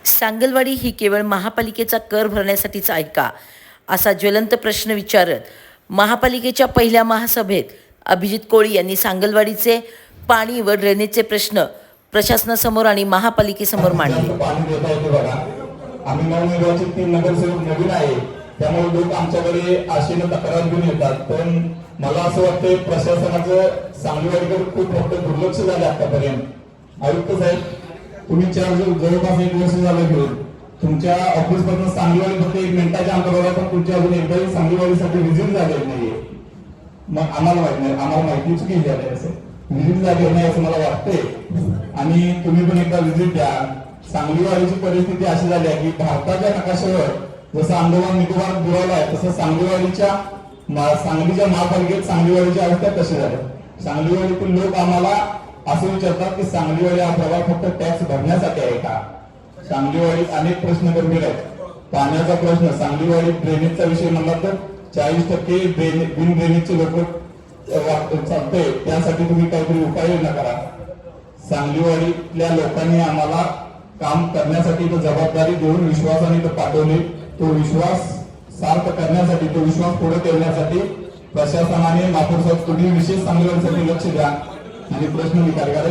सांगलवाडी ही केवळ महापालिकेचा कर भरण्यासाठीच आहे का, असा ज्वलंत प्रश्न विचारत महापालिकेच्या पहिल्या महासभेत अभिजित कोळी यांनी सांगलवाडीचे पाणी व ड्रेनेजचे प्रश्न प्रशासनासमोर आणि महापालिकेसमोर मांडले. आम्ही नवनिर्वाचित 3 नगरसेवक नवीन आहे, त्यामुळे लोक आमच्याकडे आशेने तक्रार घेऊन येतात. पण मला असं वाटतं प्रशासनाचं सांगलीवाडीकडे खूप मोठं दुर्लक्ष झालं आतापर्यंत. आयुक्त साहेब, तुम्ही जवळपास 1 वर्ष झालं घेऊन तुमच्या ऑफिस मधून सांगलीवाडी फक्त 1 मिनिटाच्या अंतरावर, पण तुमच्या अजून एकदाही सांगलीवाडीसाठी व्हिजिट झालेली नाहीये. मग आम्हाला माहित नाही, आम्हाला माहिती चुकी झाली असं व्हिजिट झाली नाही असं मला वाटतंय. आणि तुम्ही पण एकदा व्हिजिट द्या. सांगलीवाडीची परिस्थिती अशी झाली आहे की भारताच्या नकाशावर जसं अंदमान निकोबार बुडवला आहे तसं सांगलीच्या महापालिकेत सांगलीवाडीची अवस्था कशी झाली. सांगलीवाडीतील लोक आम्हाला असं विचारतात की सांगलीवाडी हा प्रभाग फक्त टॅक्स भरण्यासाठी आहे का. सांगलीवाडीत अनेक प्रश्न गंभीर आहेत. पाण्याचा प्रश्न, सांगलीवाडी ड्रेनेजचा विषय म्हणला तर 40% बिन ड्रेनेजचे लोक चालतंय, त्यासाठी तुम्ही काहीतरी उपाययोजना करा. सांगलीवाडीतल्या लोकांनी आम्हाला काम करण्यासाठी जबाबदारी देऊन विश्वासाने पाठवली. तो विश्वास सार्थ करण्यासाठी, तो विश्वास पुढे ठेवण्यासाठी प्रशासनाने महापौर साहेब तुम्ही विशेष सांगलीवाडीसाठी लक्ष द्या आणि प्रश्न निकाली काढा.